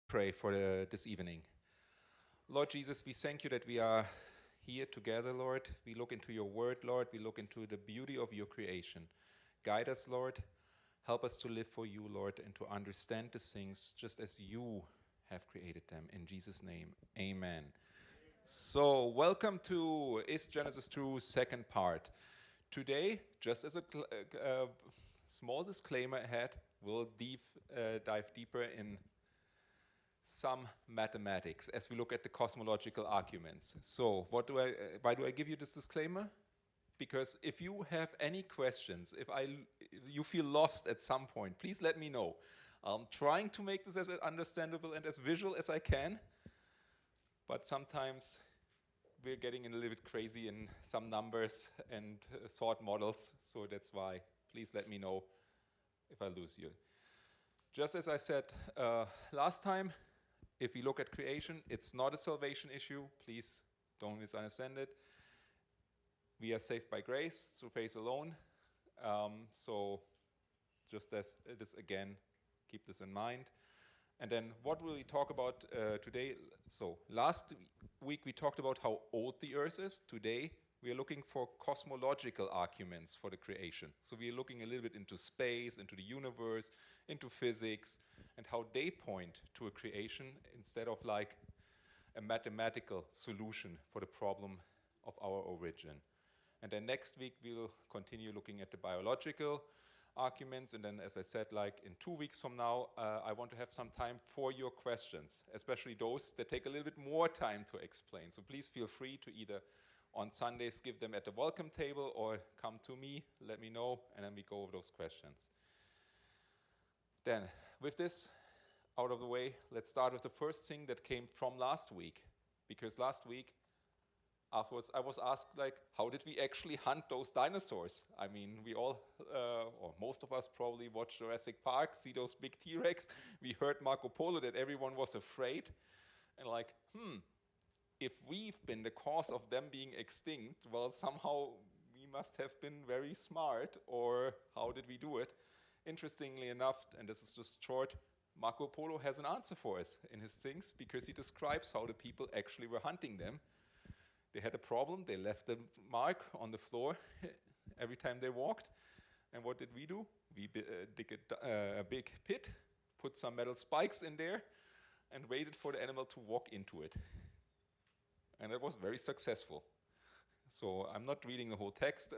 Pray for this evening. Lord Jesus, we thank you that we are here together, Lord. We look into your word, Lord. We look into the beauty of your creation. Guide us, Lord. Help us to live for you, Lord, and to understand the things just as you have created them. In Jesus' name, amen. So, welcome to Is Genesis True? Second part. Today, just as a small disclaimer ahead, we'll dive deeper in some mathematics as we look at the cosmological arguments. So why do I give you this disclaimer? Because if you have any questions, if you feel lost at some point, please let me know. I'm trying to make this as understandable and as visual as I can, but sometimes we're getting a little bit crazy in some numbers and sort models, so that's why please let me know if I lose you. Just as I said last time, if we look at creation, it's not a salvation issue. Please don't misunderstand it. We are saved by grace through faith alone. So just as this again, keep this in mind. And then what will we talk about today? So last week we talked about how old the earth is. Today we are looking for cosmological arguments for the creation. So we are looking a little bit into space, into the universe, into physics, and how they point to a creation instead of like a mathematical solution for the problem of our origin. And then next week we'll continue looking at the biological arguments, and then as I said, like in 2 weeks from now, I want to have some time for your questions, especially those that take a little bit more time to explain. So please feel free to either on Sundays give them at the welcome table or come to me, let me know, and then we go over those questions. Then, with this out of the way, let's start with the first thing that came from last week. Because last week, afterwards, I was asked, like, how did we actually hunt those dinosaurs? I mean, we all, or most of us probably watched Jurassic Park, see those big T-Rex. We heard Marco Polo that everyone was afraid. And like, if we've been the cause of them being extinct, well, somehow we must have been very smart, or how did we do it? Interestingly enough, and this is just short, Marco Polo has an answer for us in his things, because he describes how the people actually were hunting them. They had a problem, they left a mark on the floor every time they walked. And what did we do? We dig a big pit, put some metal spikes in there, and waited for the animal to walk into it. And it was very successful. So I'm not reading the whole text,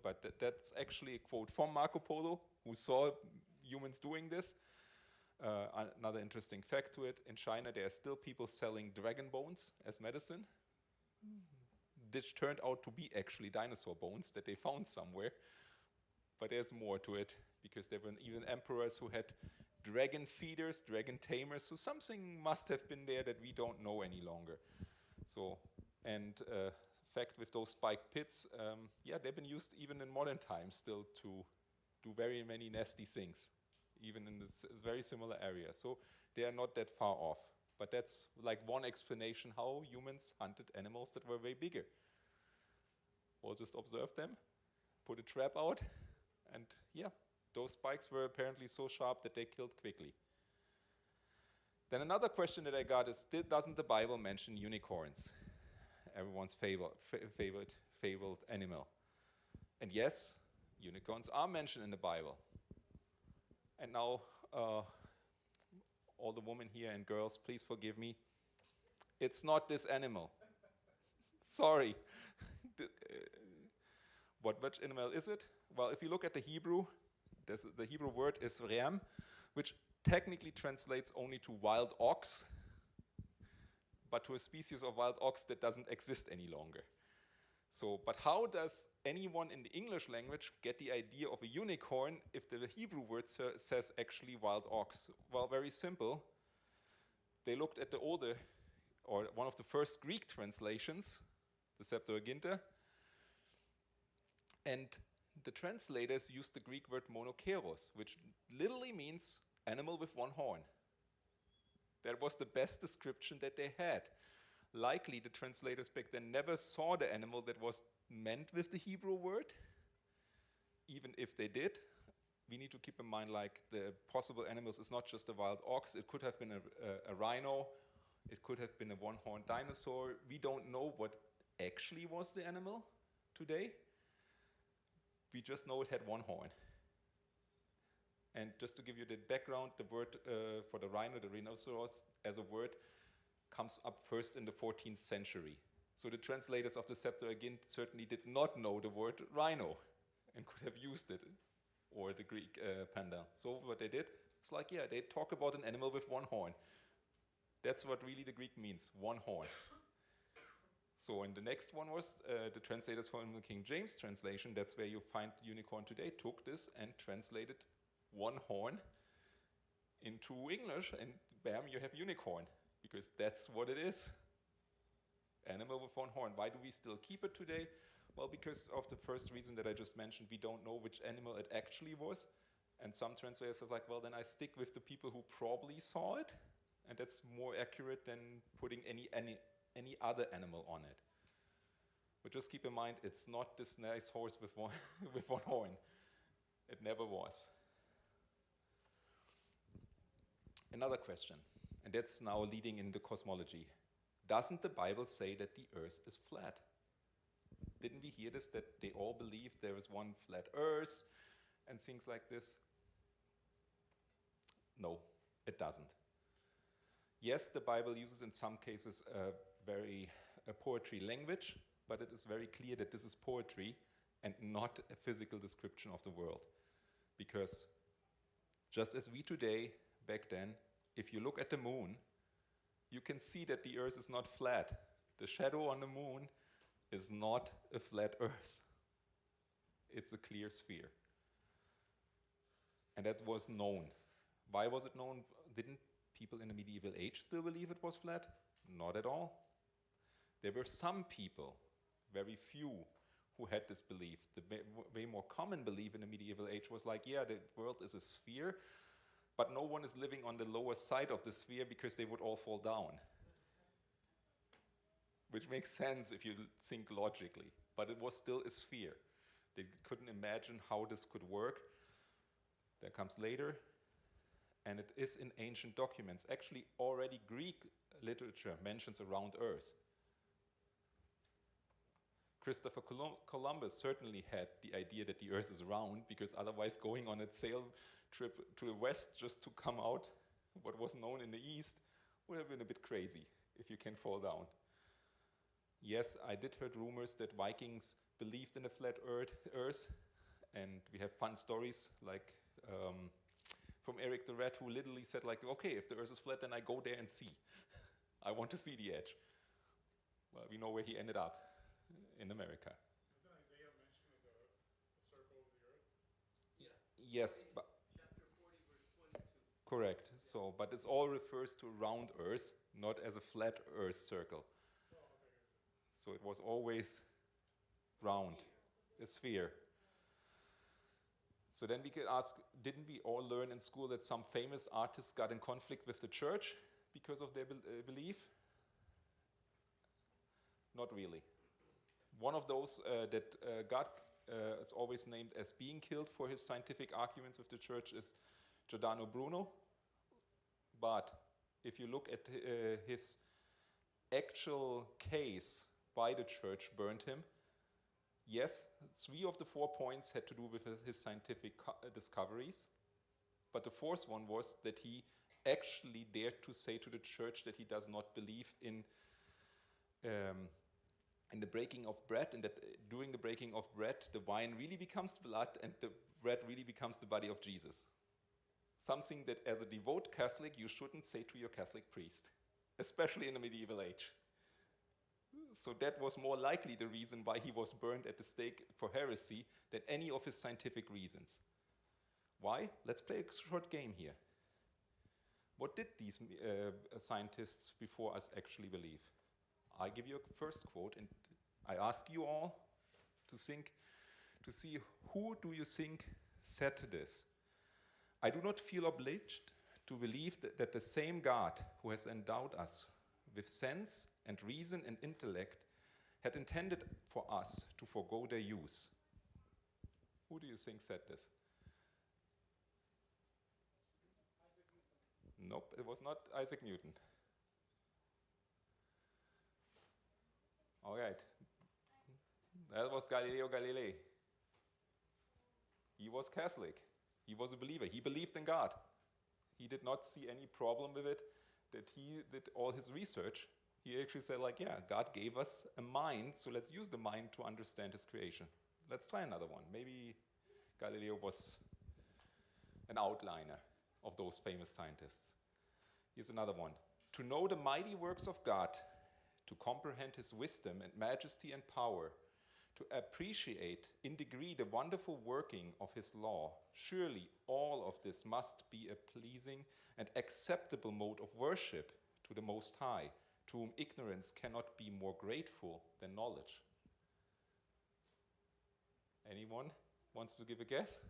but that's actually a quote from Marco Polo, who saw humans doing this. Another interesting fact to it, in China there are still people selling dragon bones as medicine. This turned out to be actually dinosaur bones that they found somewhere. But there's more to it, because there were even emperors who had dragon feeders, dragon tamers, so something must have been there that we don't know any longer. So, and fact with those spiked pits, yeah, they've been used even in modern times still to do very many nasty things, even in this very similar area. So they are not that far off. But that's like one explanation how humans hunted animals that were way bigger. Or just observe them, put a trap out, and yeah, those spikes were apparently so sharp that they killed quickly. Then another question that I got is, doesn't the Bible mention unicorns? Everyone's favorite animal. And yes, unicorns are mentioned in the Bible. And now, all the women here and girls, please forgive me. It's not this animal. Sorry. Which animal is it? Well, if you look at the Hebrew, the Hebrew word is re'am, which technically translates only to wild ox, but to a species of wild ox that doesn't exist any longer. So, but how does anyone in the English language get the idea of a unicorn if the Hebrew word says actually wild ox? Well, very simple. They looked at the older, or one of the first Greek translations, the Septuaginta, and the translators used the Greek word monokeros, which literally means animal with one horn. That was the best description that they had. Likely the translators back then never saw the animal that was meant with the Hebrew word. Even if they did, we need to keep in mind, like, the possible animals is not just a wild ox. It could have been a rhino. It could have been a one-horned dinosaur. We don't know what actually was the animal today. We just know it had one horn. And just to give you the background, the word for the rhino, the rhinoceros, as a word, comes up first in the 14th century. So the translators of the Septuagint certainly did not know the word rhino and could have used it, or the Greek panda. So what they did, it's like, yeah, they talk about an animal with one horn. That's what really the Greek means, one horn. So, and the next one was the translators from the King James translation. That's where you find unicorn today, took this and translated one horn into English, and bam, you have unicorn, because that's what it is. Animal with one horn. Why do we still keep it today? Well, because of the first reason that I just mentioned, we don't know which animal it actually was. And some translators are like, well, then I stick with the people who probably saw it, and that's more accurate than putting any other animal on it. But just keep in mind, it's not this nice horse with one, with one horn. It never was. Another question, and that's now leading into cosmology. Doesn't the Bible say that the earth is flat? Didn't we hear this, that they all believed there is one flat earth and things like this? No, it doesn't. Yes, the Bible uses in some cases a poetry language, but it is very clear that this is poetry and not a physical description of the world. Because just as we today, back then, if you look at the moon, you can see that the earth is not flat. The shadow on the moon is not a flat earth. It's a clear sphere. And that was known. Why was it known? Didn't people in the medieval age still believe it was flat? Not at all. There were some people, very few, who had this belief. The way more common belief in the medieval age was like, yeah, the world is a sphere, but no one is living on the lower side of the sphere because they would all fall down. Which makes sense if you think logically, but it was still a sphere. They couldn't imagine how this could work. That comes later, and it is in ancient documents. Actually, already Greek literature mentions a round earth. Christopher Columbus certainly had the idea that the earth is round, because otherwise going on a sail trip to the west just to come out what was known in the east would have been a bit crazy if you can fall down. Yes, I did heard rumors that Vikings believed in a flat earth, and we have fun stories like from Eric the Red, who literally said like, okay, if the earth is flat, then I go there and see. I want to see the edge. Well, we know where he ended up, in America. Doesn't Isaiah mention the circle of the earth? Yeah. Yes, but Chapter 40, verse 22. correct. So, but it all refers to round earth, not as a flat earth circle. Oh, okay. So it was always round, a sphere. So then we could ask, didn't we all learn in school that some famous artists got in conflict with the church because of their belief? Not really. One of those that it's always named as being killed for his scientific arguments with the church is Giordano Bruno. But if you look at his actual case, why the church burned him, yes, 3 of the 4 points had to do with his scientific discoveries. But the 4th one was that he actually dared to say to the church that he does not believe in the breaking of bread, and that during the breaking of bread, the wine really becomes blood and the bread really becomes the body of Jesus. Something that as a devout Catholic you shouldn't say to your Catholic priest, especially in the medieval age. So that was more likely the reason why he was burned at the stake for heresy than any of his scientific reasons. Why? Let's play a short game here. What did these scientists before us actually believe? I give you a first quote, and I ask you all to think, to see who do you think said this. I do not feel obliged to believe that the same God who has endowed us with sense and reason and intellect had intended for us to forego their use. Who do you think said this? Nope, it was not Isaac Newton. All right. That was Galileo Galilei. He was Catholic. He was a believer. He believed in God. He did not see any problem with it, that he did all his research. He actually said, like, yeah, God gave us a mind, so let's use the mind to understand his creation. Let's try another one. Maybe Galileo was an outliner of those famous scientists. Here's another one. To know the mighty works of God, to comprehend his wisdom and majesty and power, to appreciate in degree the wonderful working of his law, surely all of this must be a pleasing and acceptable mode of worship to the Most High, to whom ignorance cannot be more grateful than knowledge. Anyone wants to give a guess?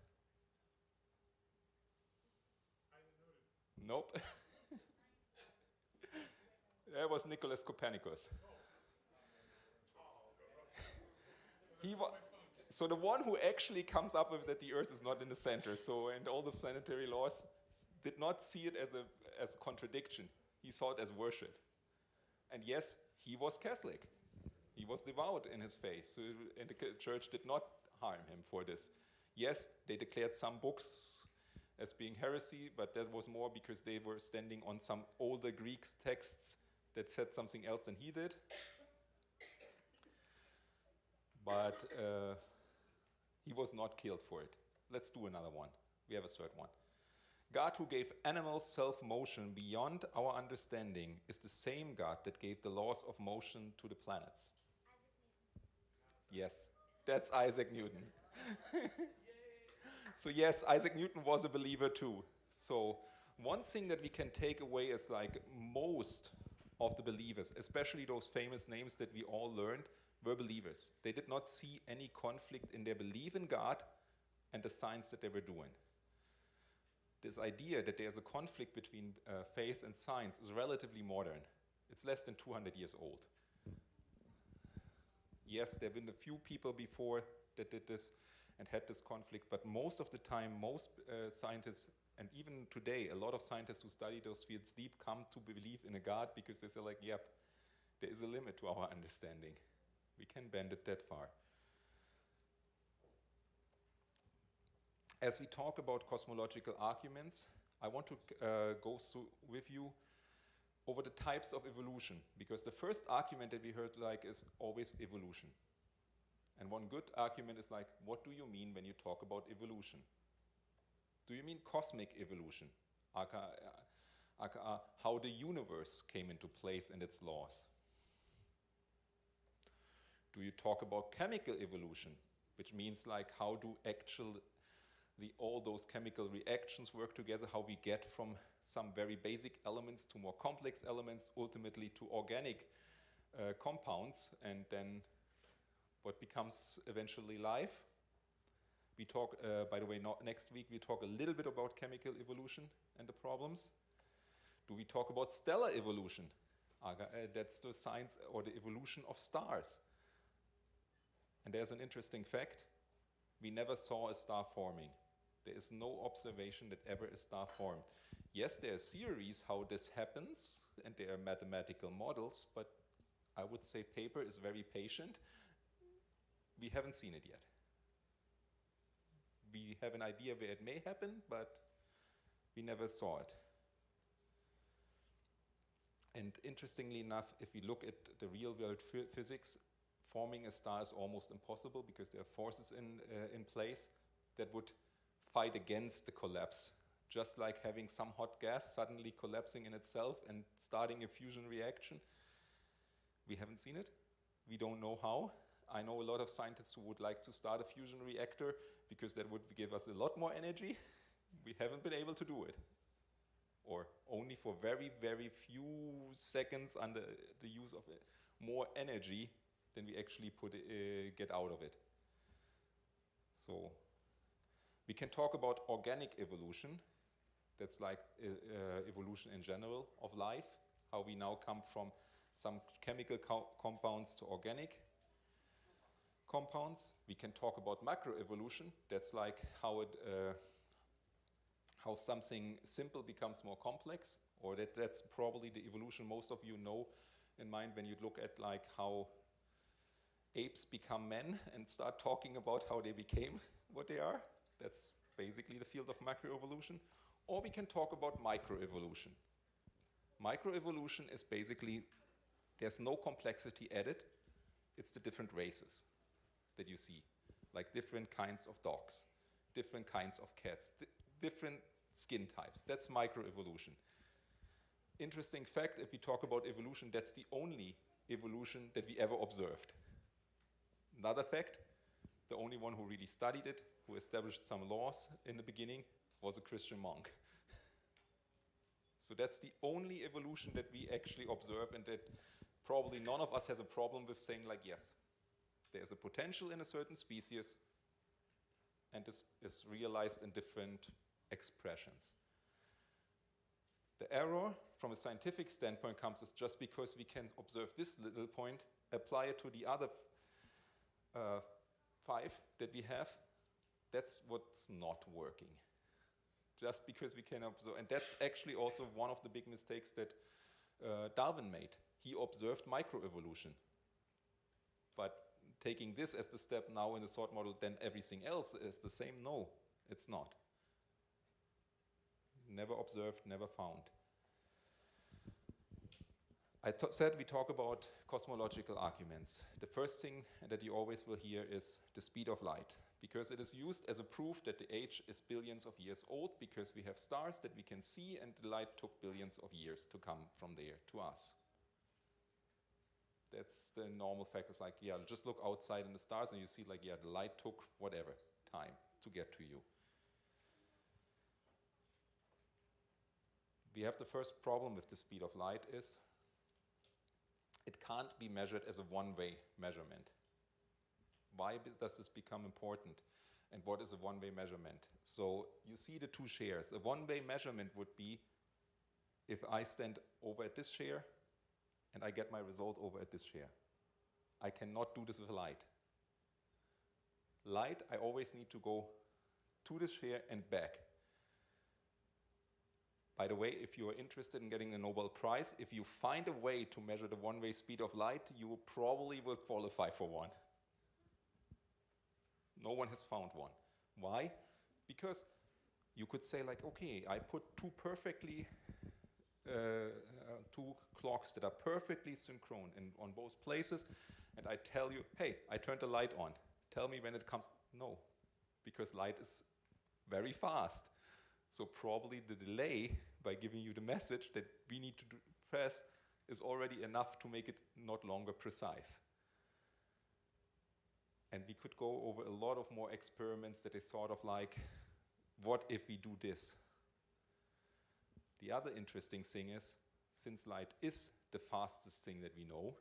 Nope. That was Nicholas Copernicus. So the one who actually comes up with that the Earth is not in the center, so and all the planetary laws did not see it as a contradiction. He saw it as worship. And yes, he was Catholic. He was devout in his faith, so, and the church did not harm him for this. Yes, they declared some books as being heresy, but that was more because they were standing on some older Greek texts that said something else than he did. But he was not killed for it. Let's do another one. We have a third one. God who gave animals self-motion beyond our understanding is the same God that gave the laws of motion to the planets. Yes, that's Isaac Newton. So yes, Isaac Newton was a believer too. So one thing that we can take away is like most of the believers, especially those famous names that we all learned, were believers. They did not see any conflict in their belief in God and the science that they were doing. This idea that there's a conflict between faith and science is relatively modern. It's less than 200 years old. Yes, there have been a few people before that did this and had this conflict, but most of the time, most scientists, and even today, a lot of scientists who study those fields deep come to believe in a God because they say like, yep, there is a limit to our understanding. We can bend it that far. As we talk about cosmological arguments, I want to go through with you over the types of evolution, because the first argument that we heard like is always evolution. And one good argument is like, what do you mean when you talk about evolution? Do you mean cosmic evolution, aka how the universe came into place and its laws? Do you talk about chemical evolution, which means like how do actually all those chemical reactions work together, how we get from some very basic elements to more complex elements, ultimately to organic compounds, and then what becomes eventually life? We talk, by the way, next week we talk a little bit about chemical evolution and the problems. Do we talk about stellar evolution? That's the science or the evolution of stars. And there's an interesting fact. We never saw a star forming. There is no observation that ever a star formed. Yes, there are theories how this happens, and there are mathematical models, but I would say paper is very patient. We haven't seen it yet. We have an idea where it may happen, but we never saw it. And interestingly enough, if we look at the real world physics, forming a star is almost impossible because there are forces in place that would fight against the collapse. Just like having some hot gas suddenly collapsing in itself and starting a fusion reaction. We haven't seen it. We don't know how. I know a lot of scientists who would like to start a fusion reactor because that would give us a lot more energy. We haven't been able to do it. Or only for very, very few seconds under the use of more energy than we actually get out of it. So we can talk about organic evolution. That's like evolution in general of life, how we now come from some chemical compounds to organic compounds. We can talk about macroevolution. That's like how how something simple becomes more complex, or that's probably the evolution most of you know in mind when you look at like how apes become men and start talking about how they became what they are. That's basically the field of macroevolution. Or we can talk about microevolution. Microevolution is basically, there's no complexity added, it's the different races that you see, like different kinds of dogs, different kinds of cats, different skin types. That's microevolution. Interesting fact, if we talk about evolution, that's the only evolution that we ever observed. Another fact, the only one who really studied it, who established some laws in the beginning, was a Christian monk. So that's the only evolution that we actually observe, and that probably none of us has a problem with saying like, yes, there's a potential in a certain species, and this is realized in different expressions. The error from a scientific standpoint comes is just because we can observe this little point, apply it to the other 5 that we have, that's what's not working. Just because we can observe, and that's actually also one of the big mistakes that Darwin made. He observed microevolution. But taking this as the step now in the sort model, then everything else is the same? No, it's not. Never observed, never found. I said we talk about cosmological arguments. The first thing that you always will hear is the speed of light, because it is used as a proof that the age is billions of years old, because we have stars that we can see, and the light took billions of years to come from there to us. That's the normal fact. It's like, yeah, just look outside in the stars and you see like, yeah, the light took whatever time to get to you. We have the first problem with the speed of light is it can't be measured as a one-way measurement. Why does this become important? And what is a one-way measurement? So you see the two shares. A one-way measurement would be if I stand over at this share and I get my result over at this share. I cannot do this with light. Light, I always need to go to this share and back. By the way, if you are interested in getting the Nobel Prize, if you find a way to measure the one-way speed of light, you probably will qualify for one. No one has found one. Why? Because you could say like, okay, I put two clocks that are perfectly synchronous on both places, and I tell you, hey, I turned the light on. Tell me when it comes. No, because light is very fast. So probably the delay by giving you the message that we need to press is already enough to make it not longer precise. And we could go over a lot of more experiments that is sort of like, what if we do this? The other interesting thing is, since light is the fastest thing that we know,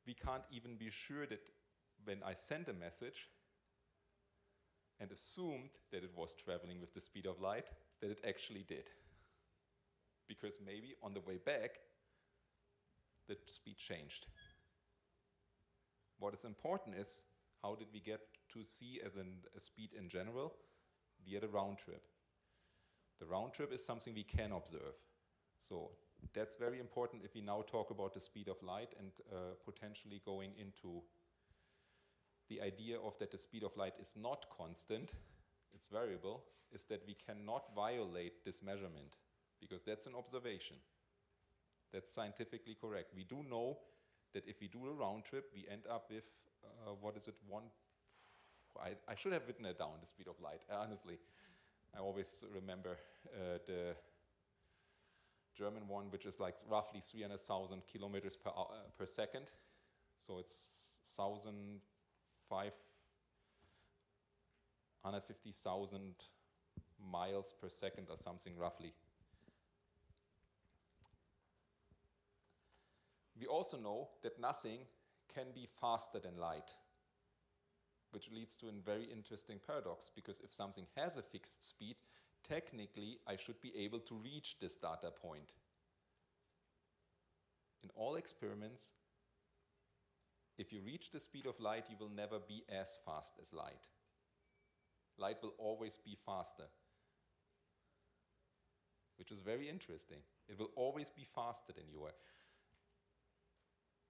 we can't even be sure that when I send a message and assumed that it was traveling with the speed of light, that it actually did. Because maybe on the way back, the speed changed. What is important is, how did we get to C as a speed in general? Via the round trip. The round trip is something we can observe. So that's very important if we now talk about the speed of light and potentially going into the idea of that the speed of light is not constant, it's variable, is that we cannot violate this measurement, because that's an observation. That's scientifically correct. We do know that if we do a round trip, we end up with, I should have written it down, the speed of light, honestly. I always remember the German one, which is like roughly 300,000 kilometers per second. So it's 150,000 miles per second or something roughly. We also know that nothing can be faster than light, which leads to a very interesting paradox, because if something has a fixed speed, technically I should be able to reach this data point. In all experiments, if you reach the speed of light, you will never be as fast as light. Light will always be faster. which is very interesting. It will always be faster than you are.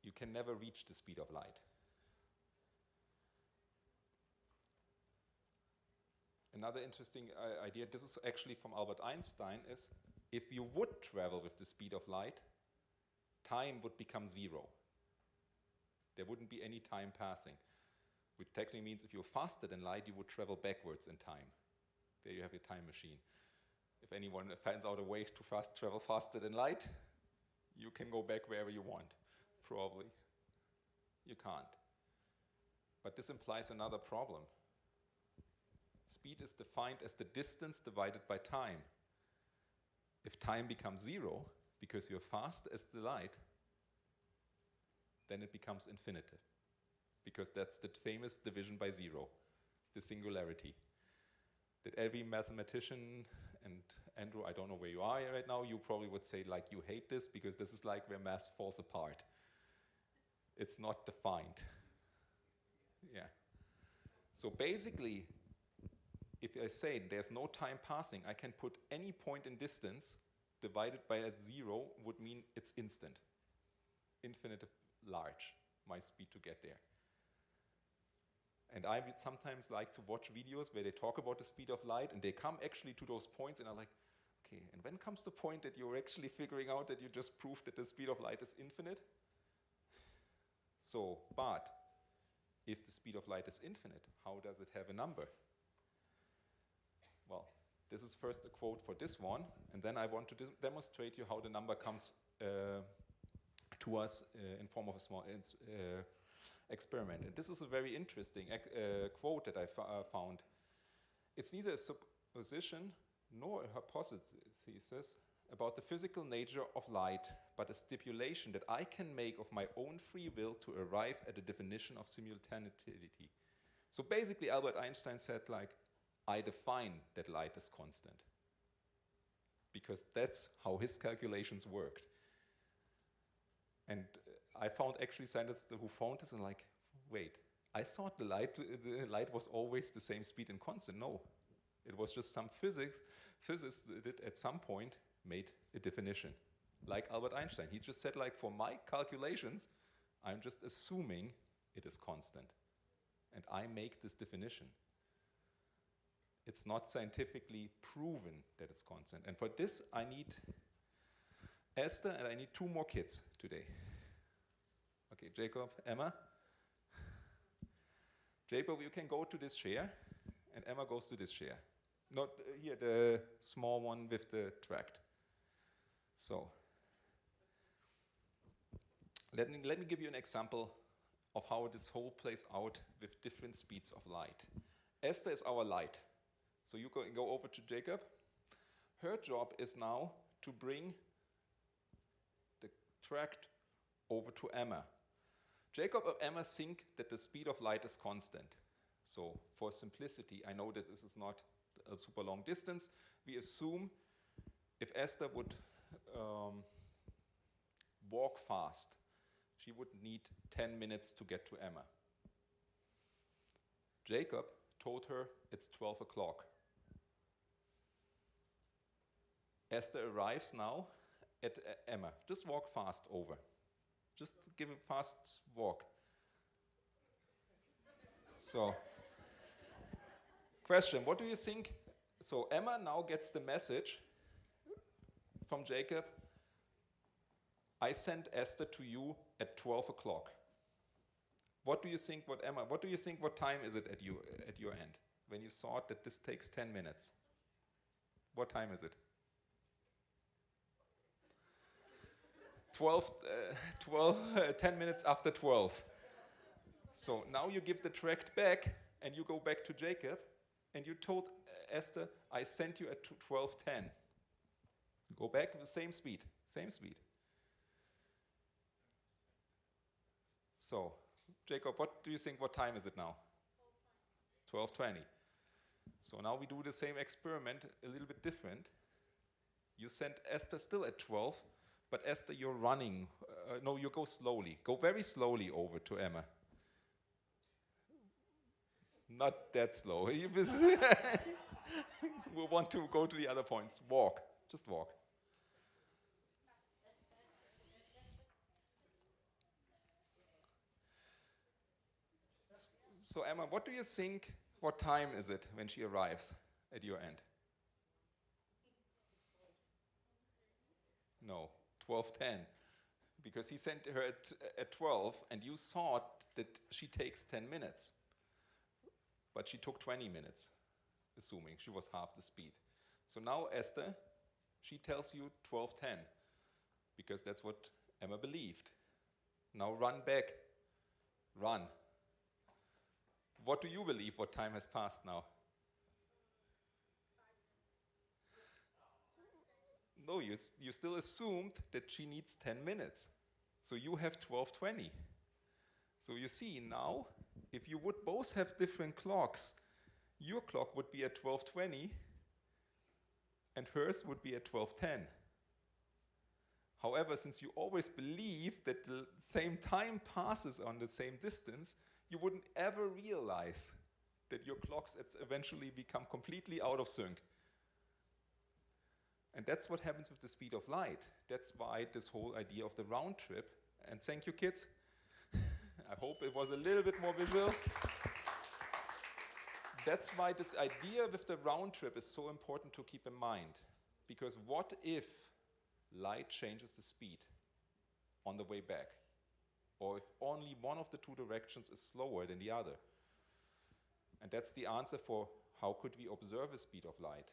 You can never reach the speed of light. Another interesting idea, this is actually from Albert Einstein, is if you would travel with the speed of light, time would become zero. There wouldn't be any time passing, which technically means if you're faster than light, you would travel backwards in time. There you have your time machine. If anyone finds out a way to travel faster than light, you can go back wherever you want, probably. You can't. But this implies another problem. Speed is defined as the distance divided by time. If time becomes zero, because you're fast as the light, then it becomes infinitive. Because that's the famous division by zero, the singularity. That every mathematician, and Andrew, I don't know where you are right now, you probably would say like you hate this because this is like where math falls apart. It's not defined. Yeah. So basically, if I say there's no time passing, I can put any point in distance divided by a zero would mean it's instant. Infinitive large, my speed to get there. And I would sometimes like to watch videos where they talk about the speed of light and they come actually to those points and I'm like, okay, and when comes the point that you're actually figuring out that you just proved that the speed of light is infinite? So, but if the speed of light is infinite, how does it have a number? Well, this is first a quote for this one, and then I want to demonstrate you how the number comes to us in form of a small experiment. And this is a very interesting quote that I found. It's neither a supposition nor a hypothesis about the physical nature of light, but a stipulation that I can make of my own free will to arrive at a definition of simultaneity. So basically, Albert Einstein said, like, I define that light is constant. Because that's how his calculations worked. And I found actually scientists who found this and like, wait, I thought the light was always the same speed and constant. No, it was just some physicists did at some point made a definition. Like Albert Einstein, he just said like, for my calculations, I'm just assuming it is constant. And I make this definition. It's not scientifically proven that it's constant. And for this, I need Esther, and I need two more kids today. Okay, Jacob, Emma. Jacob, you can go to this chair, and Emma goes to this chair. Not here, the small one with the tract. So, let me give you an example of how this whole plays out with different speeds of light. Esther is our light. So you go over to Jacob. Her job is now to bring the tract over to Emma. Jacob and Emma think that the speed of light is constant. So for simplicity, I know that this is not a super long distance. We assume if Esther would walk fast, she would need 10 minutes to get to Emma. Jacob told her it's 12 o'clock. Esther arrives now at Emma. Just walk fast over. Just give a fast walk. So, question, what do you think? So Emma now gets the message from Jacob, I sent Esther to you at 12 o'clock. What do you think, what time is it at your end? When you thought that this takes 10 minutes. What time is it? 10 minutes after 12. So now you give the tract back and you go back to Jacob and you told Esther, I sent you at 12:10. Go back with the same speed. So, Jacob, what do you think, what time is it now? 12:20. So now we do the same experiment, a little bit different. You sent Esther still at 12, but Esther, you're running. No, you go slowly. Go very slowly over to Emma. Not that slow. We want to go to the other points. Walk. Just walk. So Emma, what do you think, what time is it when she arrives at your end? No, 12:10. Because he sent her at 12 and you thought that she takes 10 minutes. But she took 20 minutes, assuming she was half the speed. So now Esther, she tells you 12:10, because that's what Emma believed. Now run back. Run. What do you believe? What time has passed now? No, you still assumed that she needs 10 minutes. So you have 12:20. So you see now, if you would both have different clocks, your clock would be at 12:20 and hers would be at 12:10. However, since you always believe that the same time passes on the same distance, you wouldn't ever realize that your clocks eventually become completely out of sync. And that's what happens with the speed of light. That's why this whole idea of the round trip, and thank you kids, I hope it was a little bit more visual. That's why this idea with the round trip is so important to keep in mind. Because what if light changes the speed on the way back? Or if only one of the two directions is slower than the other? And that's the answer for how could we observe the speed of light.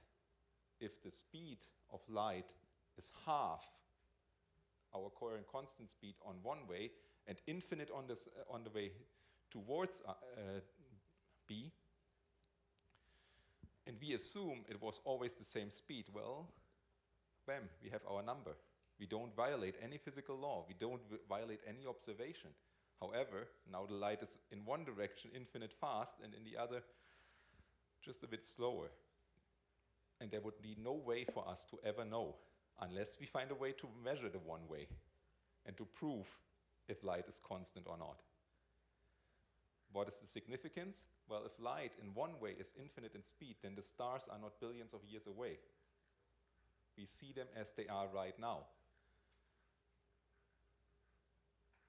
If the speed of light is half our coherent constant speed on one way and infinite on the way towards B, and we assume it was always the same speed, well, bam, we have our number. We don't violate any physical law. We don't violate any observation. However, now the light is in one direction infinite fast and in the other just a bit slower. And there would be no way for us to ever know unless we find a way to measure the one way and to prove if light is constant or not. What is the significance? Well, if light in one way is infinite in speed, then the stars are not billions of years away. We see them as they are right now.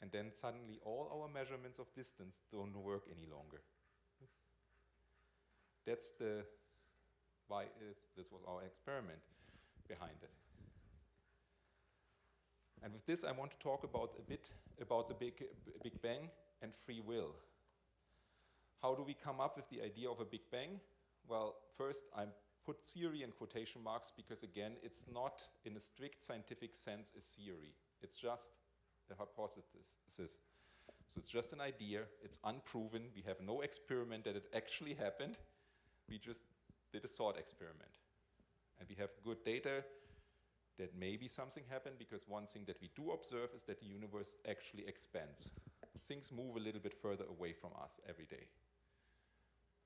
And then suddenly all our measurements of distance don't work any longer. That's why this was our experiment behind it. And with this, I want to talk a bit about the Big Bang and free will. How do we come up with the idea of a Big Bang? Well, first, I put theory in quotation marks because, again, it's not, in a strict scientific sense, a theory. It's just a hypothesis. So it's just an idea. It's unproven. We have no experiment that it actually happened. We just did a thought experiment. And we have good data that maybe something happened, because one thing that we do observe is that the universe actually expands. Things move a little bit further away from us every day.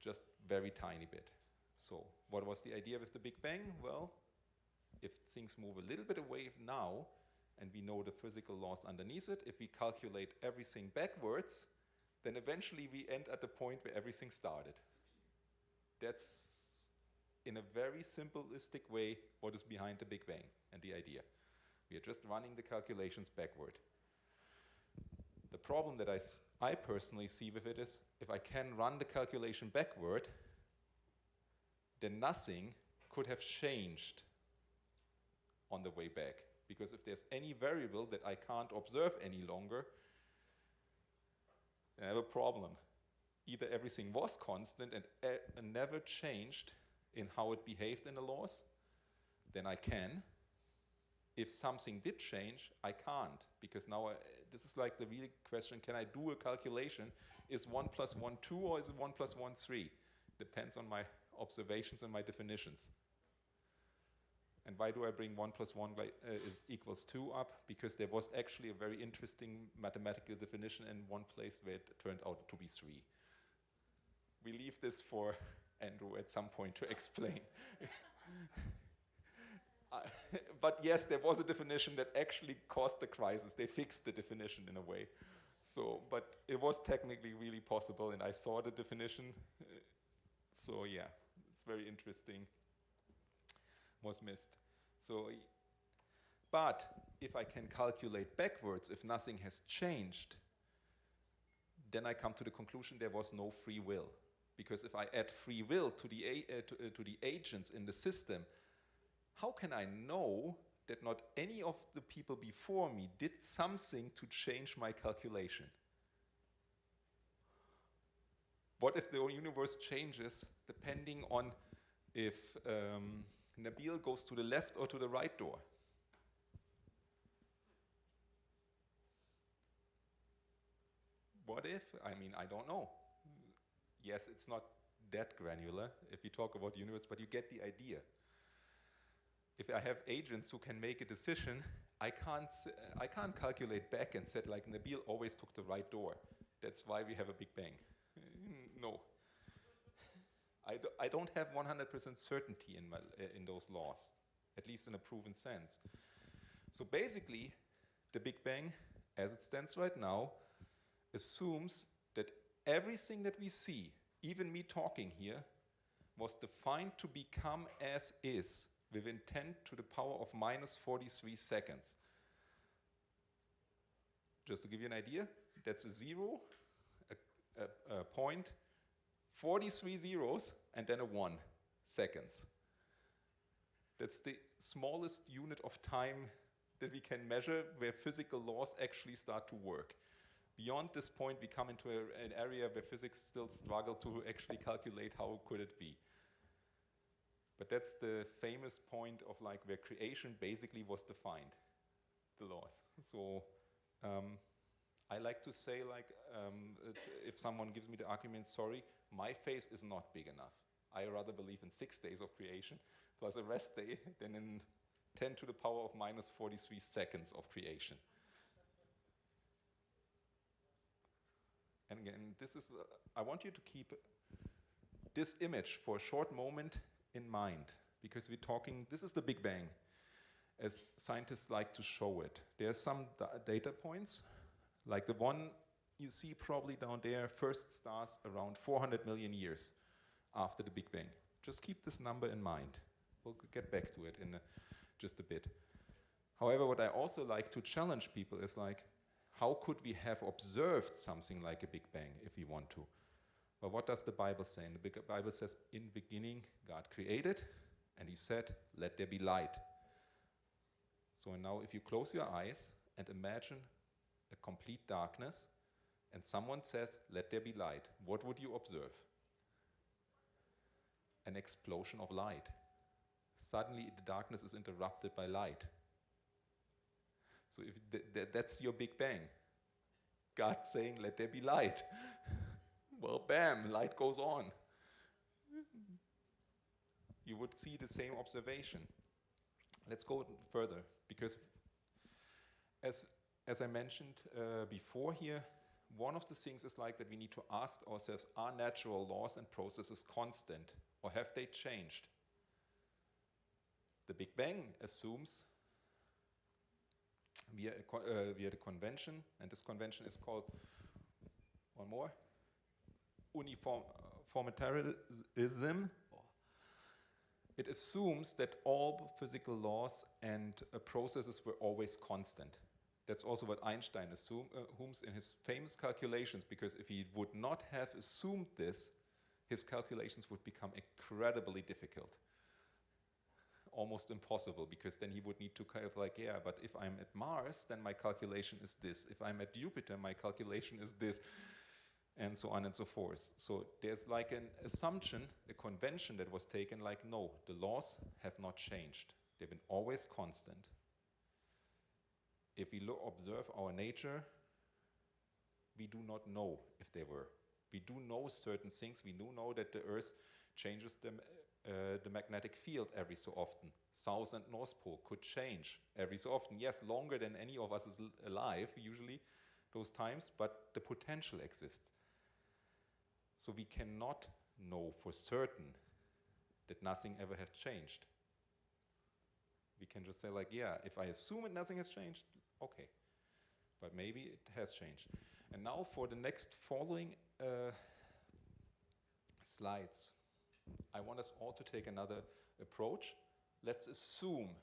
Just very tiny bit. So what was the idea with the Big Bang? Well, if things move a little bit away now, and we know the physical laws underneath it, if we calculate everything backwards, then eventually we end at the point where everything started. That's, in a very simplistic way, what is behind the Big Bang and the idea. We are just running the calculations backward. The problem that I personally see with it is, if I can run the calculation backward, then nothing could have changed on the way back. Because if there's any variable that I can't observe any longer, then I have a problem. Either everything was constant and never changed in how it behaved in the laws, then I can. If something did change, I can't. Because now, this is like the real question, can I do a calculation? Is 1 + 1 2, or is it 1 + 1 3? Depends on my observations and my definitions. And why do I bring 1 + 1 = 2 up? Because there was actually a very interesting mathematical definition in one place where it turned out to be 3. We leave this for Andrew at some point to explain. But yes, there was a definition that actually caused the crisis. They fixed the definition in a way. So, but it was technically really possible, and I saw the definition. So yeah, it's very interesting. Was missed. So, but if I can calculate backwards, if nothing has changed, then I come to the conclusion there was no free will. Because if I add free will to the agents in the system, how can I know that not any of the people before me did something to change my calculation? What if the universe changes depending on if Nabil goes to the left or to the right door? What if? I mean, I don't know. Yes, it's not that granular if you talk about the universe, but you get the idea. If I have agents who can make a decision, I can't calculate back and say like Nabil always took the right door. That's why we have a Big Bang. No. I don't have 100% certainty in those laws, at least in a proven sense. So basically, the Big Bang, as it stands right now, assumes that everything that we see, even me talking here, was defined to become as is within 10 to the power of minus 43 seconds. Just to give you an idea, that's a zero, a point, 43 zeros, and then a 1 seconds. That's the smallest unit of time that we can measure where physical laws actually start to work. Beyond this point, we come into an area where physics still struggle to actually calculate how could it be. But that's the famous point of like where creation basically was defined, the laws. So I like to say like, if someone gives me the argument, sorry, my face is not big enough. I rather believe in 6 days of creation plus a rest day than in 10 to the power of minus 43 seconds of creation. And again, this is, I want you to keep this image for a short moment in mind, because we're talking, this is the Big Bang, as scientists like to show it. There are some data points, like the one you see probably down there, first stars around 400 million years after the Big Bang. Just keep this number in mind. We'll get back to it in just a bit. However, what I also like to challenge people is like, how could we have observed something like a Big Bang if we want to? But what does the Bible say? And the Bible says, in the beginning, God created, and he said, let there be light. So now if you close your eyes and imagine a complete darkness, and someone says, let there be light, what would you observe? An explosion of light. Suddenly the darkness is interrupted by light. So if that's your Big Bang. God saying, let there be light. Well, bam, light goes on. You would see the same observation. Let's go further, because as I mentioned before here, one of the things is like that we need to ask ourselves, are natural laws and processes constant, or have they changed? The Big Bang assumes via the convention, and this convention is called, one more, uniformitarianism. It assumes that all physical laws and processes were always constant. That's also what Einstein assumes in his famous calculations, because if he would not have assumed this, his calculations would become incredibly difficult. Almost impossible, because then he would need to kind of like, yeah, but if I'm at Mars, then my calculation is this. If I'm at Jupiter, my calculation is this, and so on and so forth. So there's like an assumption, a convention that was taken like, no, the laws have not changed. They've been always constant. If we observe our nature, we do not know if they were. We do know certain things. We do know that the Earth changes the magnetic field every so often. South and North Pole could change every so often. Yes, longer than any of us is alive, usually, those times, but the potential exists. So we cannot know for certain that nothing ever has changed. We can just say like, yeah, if I assume that nothing has changed, okay. But maybe it has changed. And now for the next following slides, I want us all to take another approach. Let's assume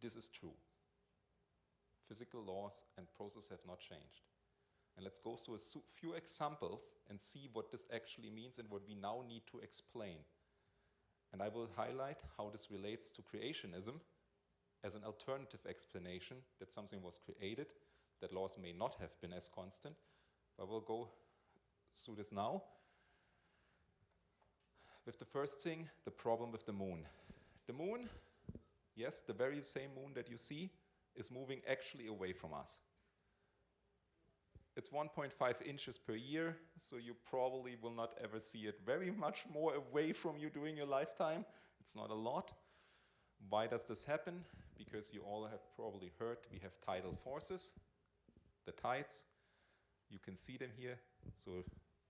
this is true. Physical laws and process have not changed. And let's go through a few examples and see what this actually means and what we now need to explain. And I will highlight how this relates to creationism as an alternative explanation that something was created, that laws may not have been as constant. But we'll go through this now. With the first thing, the problem with the moon. The moon, yes, the very same moon that you see, is moving actually away from us. It's 1.5 inches per year, so you probably will not ever see it very much more away from you during your lifetime. It's not a lot. Why does this happen? Because you all have probably heard we have tidal forces, the tides. You can see them here. So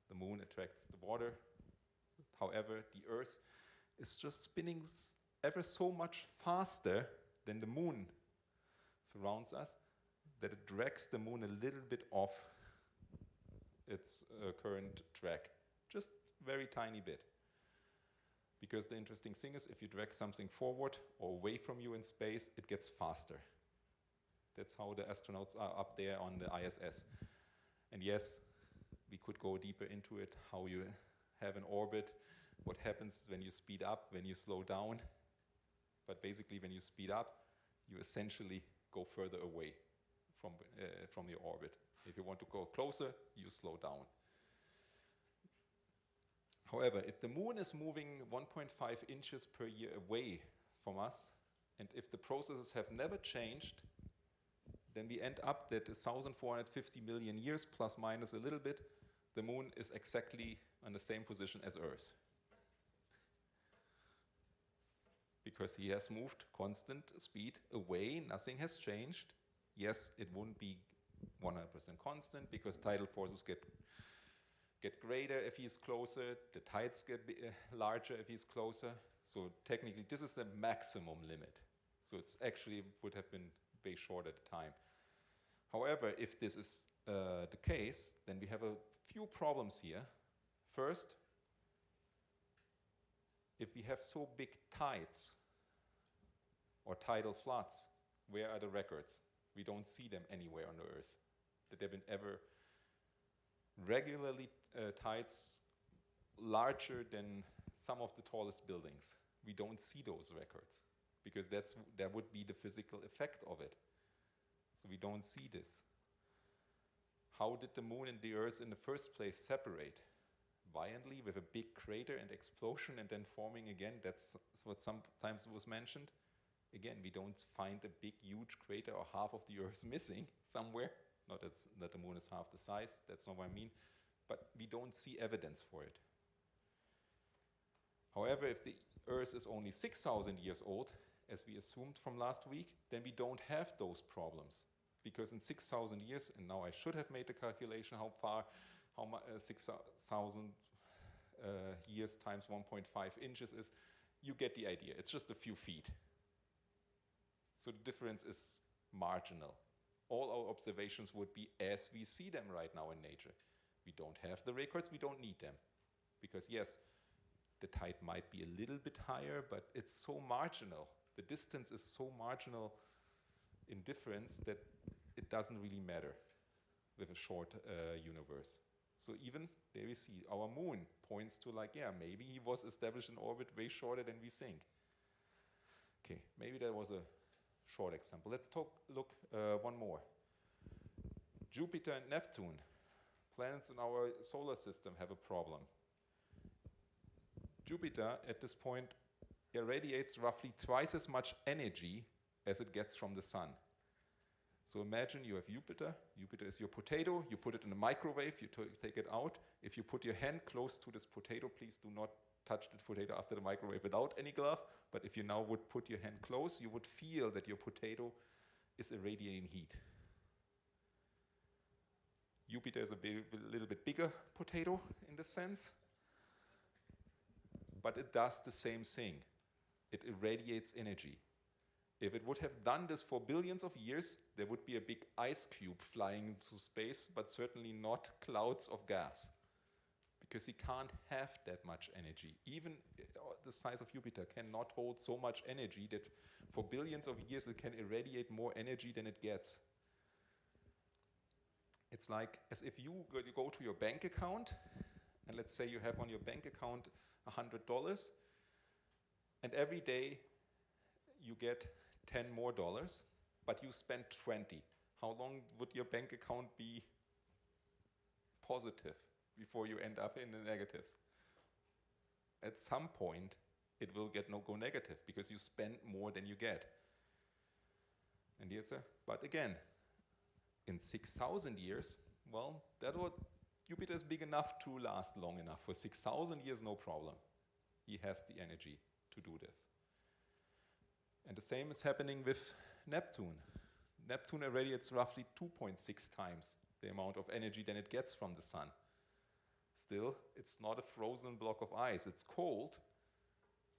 the moon attracts the water. However, the Earth is just spinning ever so much faster than the moon surrounds us, that it drags the moon a little bit off its current track, just very tiny bit. Because the interesting thing is, if you drag something forward or away from you in space, it gets faster. That's how the astronauts are up there on the ISS. And yes, we could go deeper into it, how you have an orbit, what happens when you speed up, when you slow down. But basically, when you speed up, you essentially go further away from your orbit. If you want to go closer, you slow down. However, if the moon is moving 1.5 inches per year away from us, and if the processes have never changed, then we end up that 1,450 million years, plus minus a little bit, the moon is exactly on the same position as Earth. Because he has moved constant speed away, nothing has changed. Yes, it wouldn't be 100% constant because tidal forces get greater if he's closer, the tides get larger if he's closer. So technically, this is the maximum limit. So it's actually would have been way short at the time. However, if this is the case, then we have a few problems here. First, if we have so big tides or tidal floods, where are the records? We don't see them anywhere on the Earth. That there have been ever regularly tides larger than some of the tallest buildings. We don't see those records because that would be the physical effect of it. So we don't see this. How did the moon and the Earth in the first place separate? Violently with a big crater and explosion and then forming again? That's what sometimes was mentioned. Again, we don't find a big, huge crater or half of the Earth missing somewhere. Not that the moon is half the size, that's not what I mean. But we don't see evidence for it. However, if the Earth is only 6,000 years old, as we assumed from last week, then we don't have those problems. Because in 6,000 years, and now I should have made the calculation how far 6,000 years times 1.5 inches is, you get the idea. It's just a few feet. So the difference is marginal. All our observations would be as we see them right now in nature. We don't have the records, we don't need them. Because yes, the tide might be a little bit higher, but it's so marginal. The distance is so marginal in difference that it doesn't really matter with a short universe. So even there we see our moon points to like, yeah, maybe he was established in orbit way shorter than we think. Okay, maybe that was a short example. Let's look one more. Jupiter and Neptune, planets in our solar system, have a problem. Jupiter, at this point, irradiates roughly twice as much energy as it gets from the sun. So imagine you have Jupiter. Jupiter is your potato. You put it in a microwave. You take it out. If you put your hand close to this potato, please do not touch the potato after the microwave without any glove. But if you now would put your hand close, you would feel that your potato is irradiating heat. Jupiter is a little bit bigger potato in this sense. But it does the same thing. It irradiates energy. If it would have done this for billions of years, there would be a big ice cube flying into space, but certainly not clouds of gas. Because it can't have that much energy. Even the size of Jupiter cannot hold so much energy that for billions of years it can irradiate more energy than it gets. It's like as if you go to your bank account, and let's say you have on your bank account $100, and every day you get $10 more, but you spend 20. How long would your bank account be positive before you end up in the negatives? At some point, it will go negative because you spend more than you get. And here's but again, in 6,000 years, well, Jupiter is big enough to last long enough. For 6,000 years, no problem. He has the energy to do this. And the same is happening with Neptune. Neptune irradiates roughly 2.6 times the amount of energy than it gets from the sun. Still, it's not a frozen block of ice. It's cold,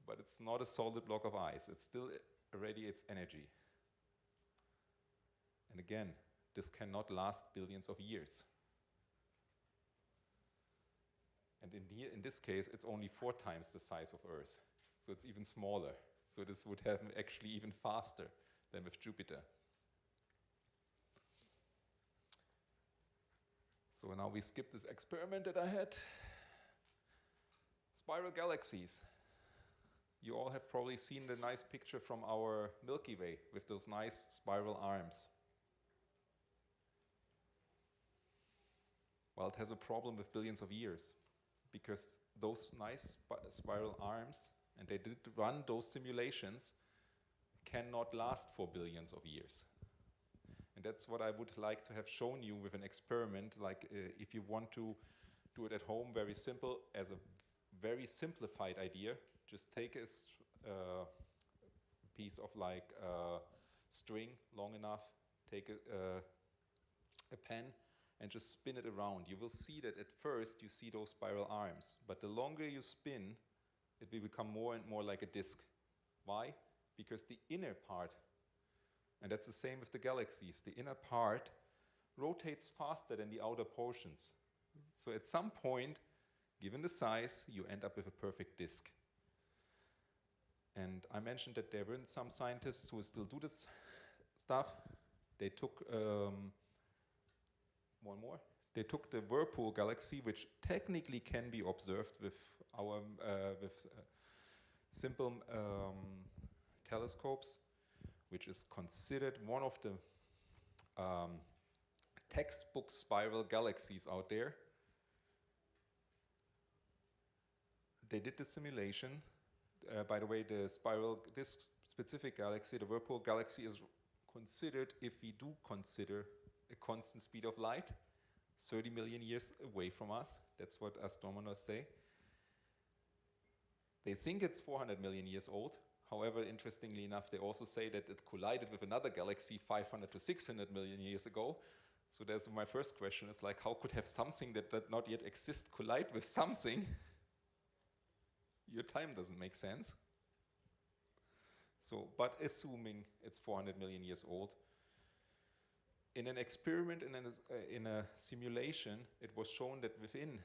but it's not a solid block of ice. It still irradiates energy. And again, this cannot last billions of years. And in this case, it's only 4 times the size of Earth. So it's even smaller. So this would happen actually even faster than with Jupiter. So now we skip this experiment that I had. Spiral galaxies. You all have probably seen the nice picture from our Milky Way with those nice spiral arms. Well, it has a problem with billions of years because those nice spiral arms, and they did run those simulations, cannot last for billions of years. And that's what I would like to have shown you with an experiment, like if you want to do it at home, very simple, as a very simplified idea, just take a piece of like string long enough, take a pen, and just spin it around. You will see that at first you see those spiral arms, but the longer you spin, it will become more and more like a disk. Why? Because the inner part, and that's the same with the galaxies, the inner part rotates faster than the outer portions. So at some point, given the size, you end up with a perfect disk. And I mentioned that there weren't some scientists who still do this stuff. They took one more. They took the Whirlpool galaxy, which technically can be observed with our simple telescopes, which is considered one of the textbook spiral galaxies out there. They did the simulation. By the way, this specific galaxy, the Whirlpool galaxy, is considered, if we do consider a constant speed of light, 30 million years away from us. That's what astronomers say. They think it's 400 million years old. However, interestingly enough, they also say that it collided with another galaxy 500 to 600 million years ago. So that's my first question, is like, how could have something that did not yet exist collide with something? Your time doesn't make sense. So, but assuming it's 400 million years old, in an experiment, in a simulation, it was shown that within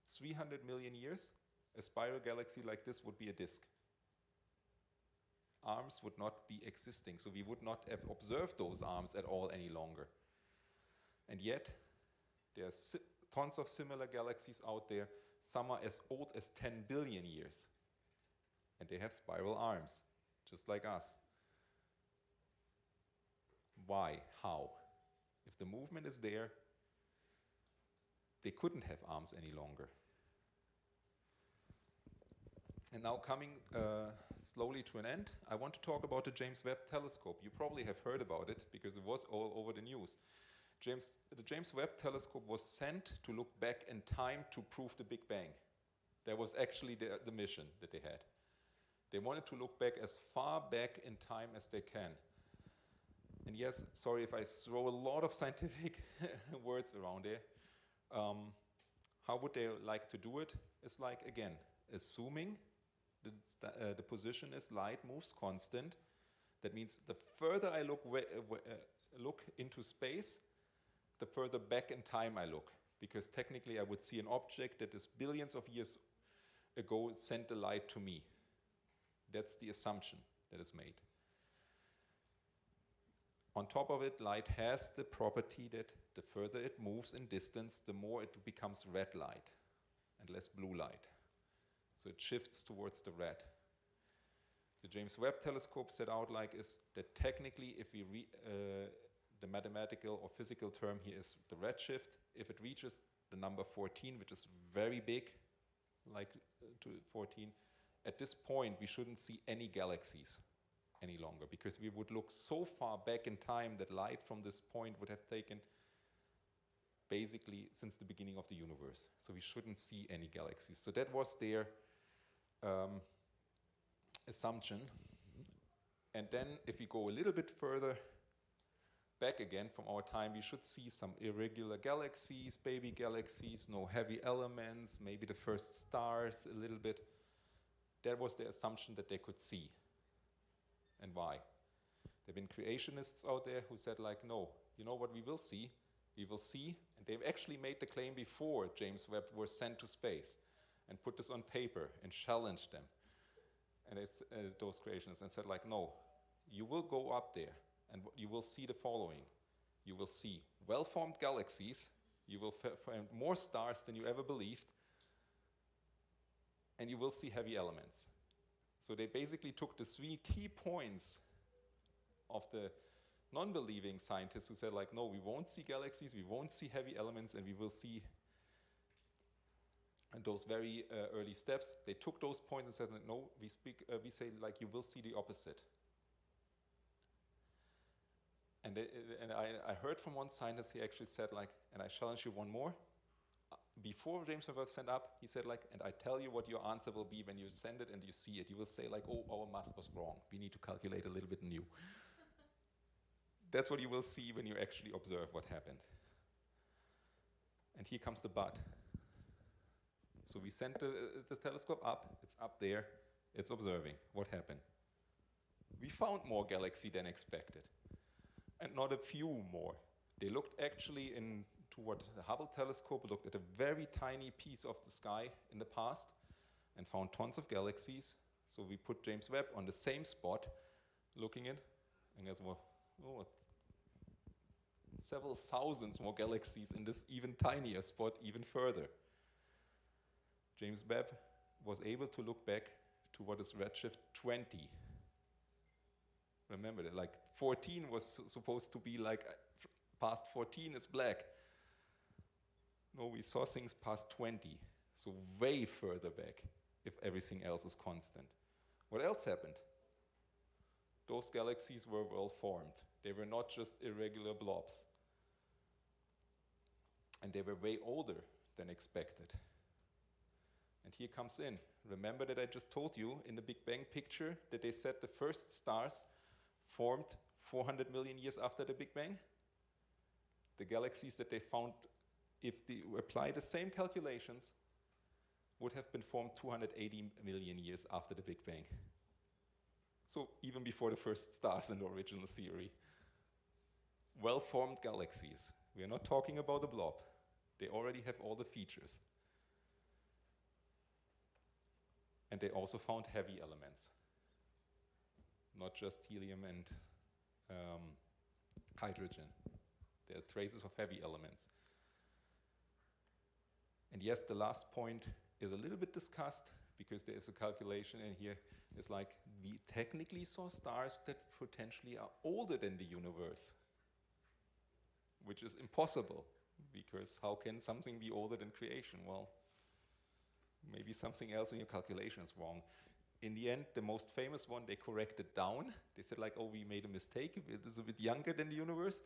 300 million years, a spiral galaxy like this would be a disk. Arms would not be existing, so we would not have observed those arms at all any longer. And yet, there's tons of similar galaxies out there. Some are as old as 10 billion years. And they have spiral arms, just like us. Why? How? If the movement is there, they couldn't have arms any longer. And now coming slowly to an end, I want to talk about the James Webb Telescope. You probably have heard about it because it was all over the news. The James Webb Telescope was sent to look back in time to prove the Big Bang. That was actually the mission that they had. They wanted to look back as far back in time as they can. And yes, sorry if I throw a lot of scientific words around there. How would they like to do it? It's like, again, assuming the position is light moves constant. That means the further I look into space, the further back in time I look. Because technically I would see an object that is billions of years ago sent the light to me. That's the assumption that is made. On top of it, light has the property that the further it moves in distance, the more it becomes red light and less blue light. So it shifts towards the red. The James Webb Telescope set out like is that technically, if we the mathematical or physical term here is the redshift, if it reaches the number 14, which is very big, like to 14, at this point we shouldn't see any galaxies any longer, because we would look so far back in time that light from this point would have taken basically since the beginning of the universe. So we shouldn't see any galaxies. So that was their assumption. And then if we go a little bit further back again from our time, we should see some irregular galaxies, baby galaxies, no heavy elements, maybe the first stars a little bit. That was the assumption that they could see. And why? There have been creationists out there who said like, no, you know what we will see? We will see, and they've actually made the claim before James Webb was sent to space and put this on paper and challenged them. And those creationists and said like, no, you will go up there and you will see the following. You will see well-formed galaxies, you will find more stars than you ever believed, and you will see heavy elements. So they basically took the 3 key points of the non-believing scientists who said like, no, we won't see galaxies, we won't see heavy elements, and we will see those very early steps. They took those points and said, no, we say like, you will see the opposite. And I heard from one scientist, he actually said like, and I challenge you one more. Before James Webb was sent up, he said like, and I tell you what your answer will be when you send it and you see it. You will say like, oh, our math was wrong. We need to calculate a little bit new. That's what you will see when you actually observe what happened. And here comes the but. So we sent the telescope up, it's up there, it's observing. What happened? We found more galaxy than expected. And not a few more. They looked actually toward the Hubble telescope, looked at a very tiny piece of the sky in the past and found tons of galaxies. So we put James Webb on the same spot, looking at, and there's several thousands more galaxies in this even tinier spot, even further. James Webb was able to look back to what is redshift 20. Remember that, like 14 was supposed to be like, past 14 is black. No, we saw things past 20, so way further back if everything else is constant. What else happened? Those galaxies were well formed. They were not just irregular blobs. And they were way older than expected. And here comes in. Remember that I just told you in the Big Bang picture that they said the first stars formed 400 million years after the Big Bang? The galaxies that they found, if they apply the same calculations, would have been formed 280 million years after the Big Bang. So even before the first stars in the original theory. Well-formed galaxies. We are not talking about a blob. They already have all the features. And they also found heavy elements. Not just helium and hydrogen. There are traces of heavy elements. And yes, the last point is a little bit discussed because there is a calculation in here. It's like we technically saw stars that potentially are older than the universe, which is impossible because how can something be older than creation? Well, maybe something else in your calculation is wrong. In the end, the most famous one, they corrected down. They said like, oh, we made a mistake. It is a bit younger than the universe.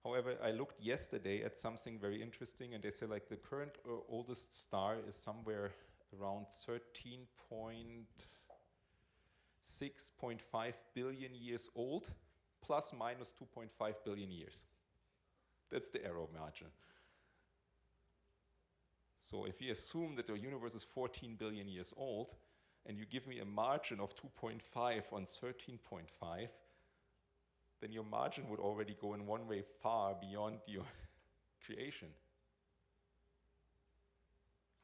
However, I looked yesterday at something very interesting, and they said like the current oldest star is somewhere around 13.6.5 billion years old, plus minus 2.5 billion years. That's the error margin. So if you assume that the universe is 14 billion years old, and you give me a margin of 2.5 on 13.5, then your margin would already go in one way far beyond your creation.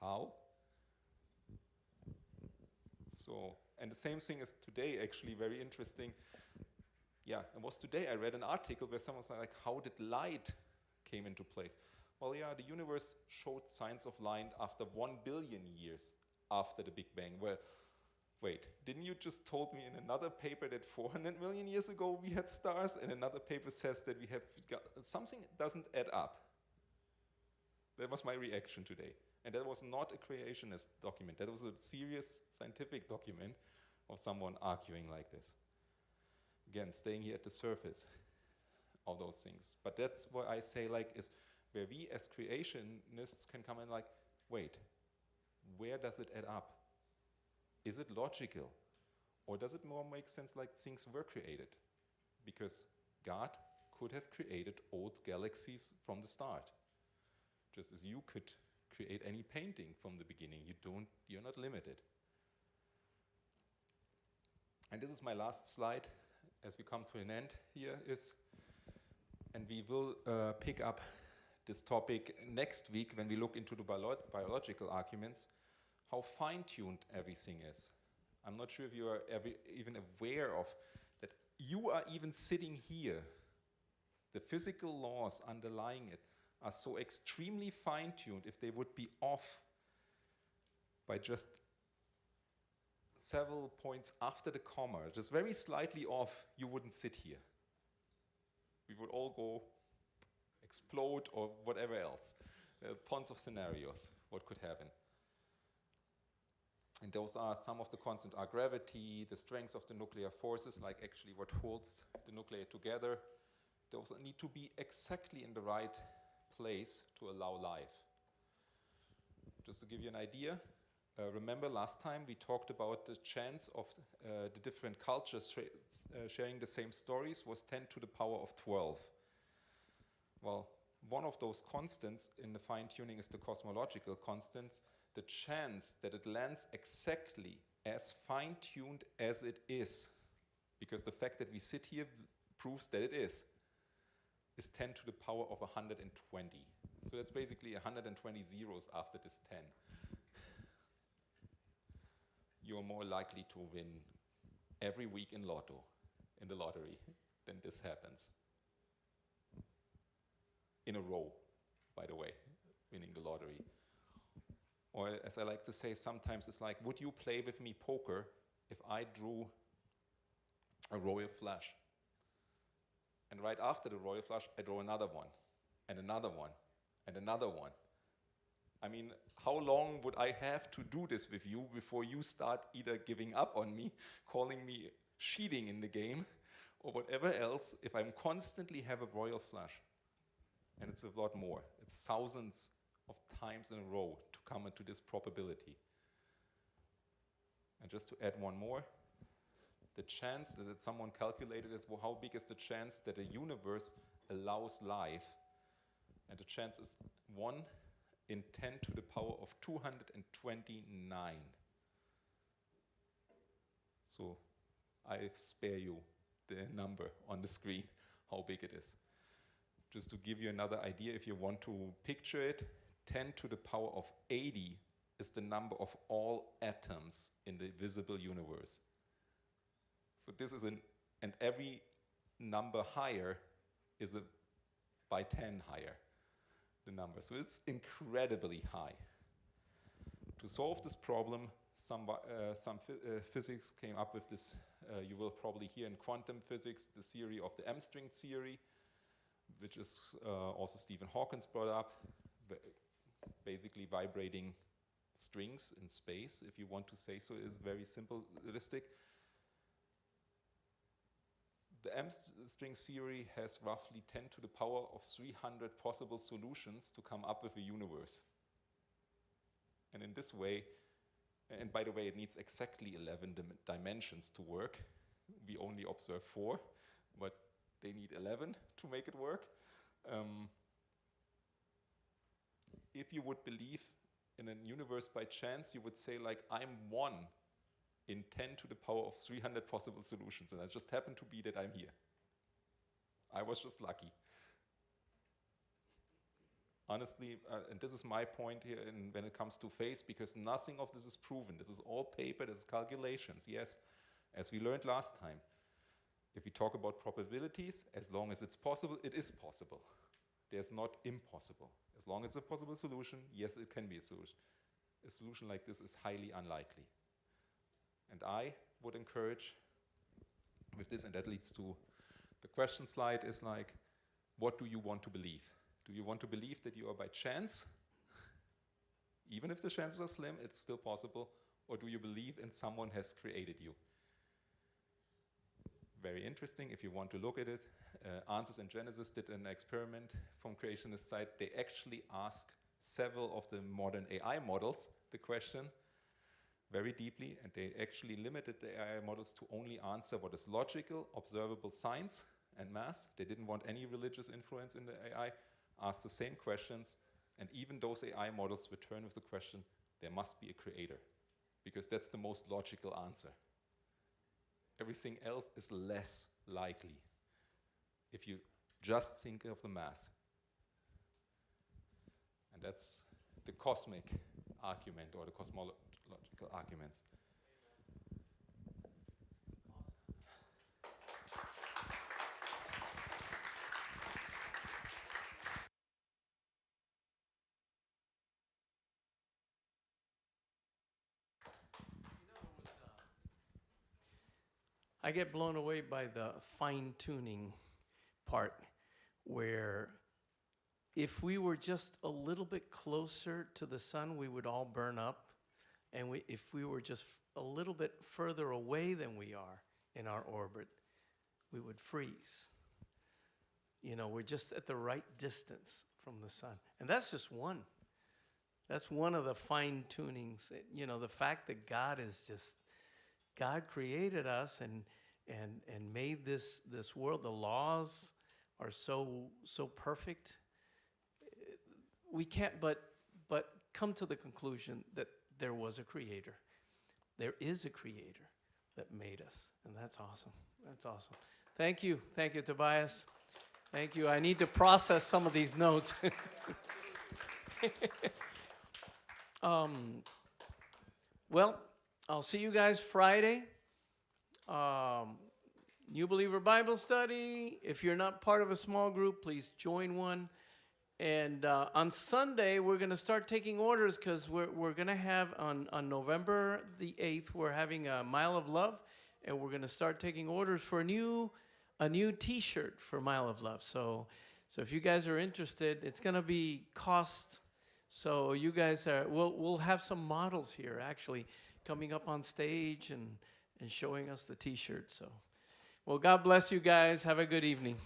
How? So, and the same thing is today actually very interesting. Yeah, it was today I read an article where someone was like, how did light came into place? Well, yeah, the universe showed signs of light after 1 billion years after the Big Bang. Well, wait, didn't you just told me in another paper that 400 million years ago we had stars, and another paper says that we have got something doesn't add up? That was my reaction today. And that was not a creationist document. That was a serious scientific document of someone arguing like this. Again, staying here at the surface of those things. But that's what I say, like, is where we as creationists can come in like, wait, where does it add up? Is it logical? Or does it more make sense like things were created? Because God could have created old galaxies from the start. Just as you could create any painting from the beginning. You're not limited. And this is my last slide as we come to an end here is, and we will pick up this topic next week when we look into the biological arguments, how fine-tuned everything is. I'm not sure if you are even aware of that you are even sitting here. The physical laws underlying it are so extremely fine-tuned. If they would be off by just several points after the comma, just very slightly off, you wouldn't sit here. We would all go explode or whatever else. There are tons of scenarios what could happen. And those are some of the constants are gravity, the strength of the nuclear forces, like actually what holds the nuclei together. Those need to be exactly in the right place to allow life. Just to give you an idea, remember last time we talked about the chance of the different cultures sharing the same stories was 10 to the power of 12. Well, one of those constants in the fine-tuning is the cosmological constants. The chance that it lands exactly as fine-tuned as it is, because the fact that we sit here proves that it is 10 to the power of 120. So that's basically 120 zeros after this 10. You're more likely to win every week in the lottery, than this happens. In a row, by the way, winning the lottery. Or as I like to say, sometimes it's like, would you play with me poker if I drew a royal flush? And right after the royal flush, I draw another one, and another one, and another one. I mean, how long would I have to do this with you before you start either giving up on me, calling me cheating in the game, or whatever else, if I'm constantly have a royal flush? And it's a lot more. It's thousands of times in a row to come into this probability. And just to add one more, the chance that someone calculated is, well, how big is the chance that a universe allows life? And the chance is 1 in 10 to the power of 229. So I spare you the number on the screen, how big it is. Just to give you another idea, if you want to picture it, 10 to the power of 80 is the number of all atoms in the visible universe. So this is and every number higher is by 10 higher, the number. So it's incredibly high. To solve this problem, some physics came up with this, you will probably hear in quantum physics, the theory of the M-string theory, which is also Stephen Hawking brought up, basically vibrating strings in space, if you want to say so, is very simplistic. The M-string theory has roughly 10 to the power of 300 possible solutions to come up with a universe. And in this way, and by the way, it needs exactly 11 dimensions to work. We only observe 4, but they need 11 to make it work. If you would believe in a universe by chance, you would say, like, I'm 1 in 10 to the power of 300 possible solutions, and it just happened to be that I'm here. I was just lucky. Honestly, and this is my point here when it comes to phase, because nothing of this is proven. This is all paper, this is calculations, yes, as we learned last time. If we talk about probabilities, as long as it's possible, it is possible. There's not impossible. As long as it's a possible solution, yes, it can be a solution. A solution like this is highly unlikely. And I would encourage with this, and that leads to the question slide, is like, what do you want to believe? Do you want to believe that you are by chance? Even if the chances are slim, it's still possible. Or do you believe in someone has created you? Very interesting if you want to look at it. Answers in Genesis did an experiment from creationist side. They actually asked several of the modern AI models the question very deeply, and they actually limited the AI models to only answer what is logical, observable science and math. They didn't want any religious influence in the AI, asked the same questions, and even those AI models return with the question, there must be a creator, because that's the most logical answer. Everything else is less likely if you just think of the math. And that's the cosmic argument, or the cosmological arguments. I get blown away by the fine-tuning part, where if we were just a little bit closer to the sun, we would all burn up. And if we were just a little bit further away than we are in our orbit, we would freeze. You know, we're just at the right distance from the sun. And that's just one. That's one of the fine-tunings. You know, the fact that God created us and made this world. The laws are so perfect. We can't but come to the conclusion that there was a creator. There is a creator that made us, and that's awesome. That's awesome. Thank you, Tobias. Thank you. I need to process some of these notes. Well, I'll see you guys Friday. New Believer Bible Study. If you're not part of a small group, please join one. And on Sunday, we're going to start taking orders, because we're going to have on November the 8th, we're having a Mile of Love, and we're going to start taking orders for a new T-shirt for Mile of Love. So if you guys are interested, it's going to be cost. So you guys we'll have some models here actually coming up on stage and showing us the T-shirt. So, well, God bless you guys. Have a good evening.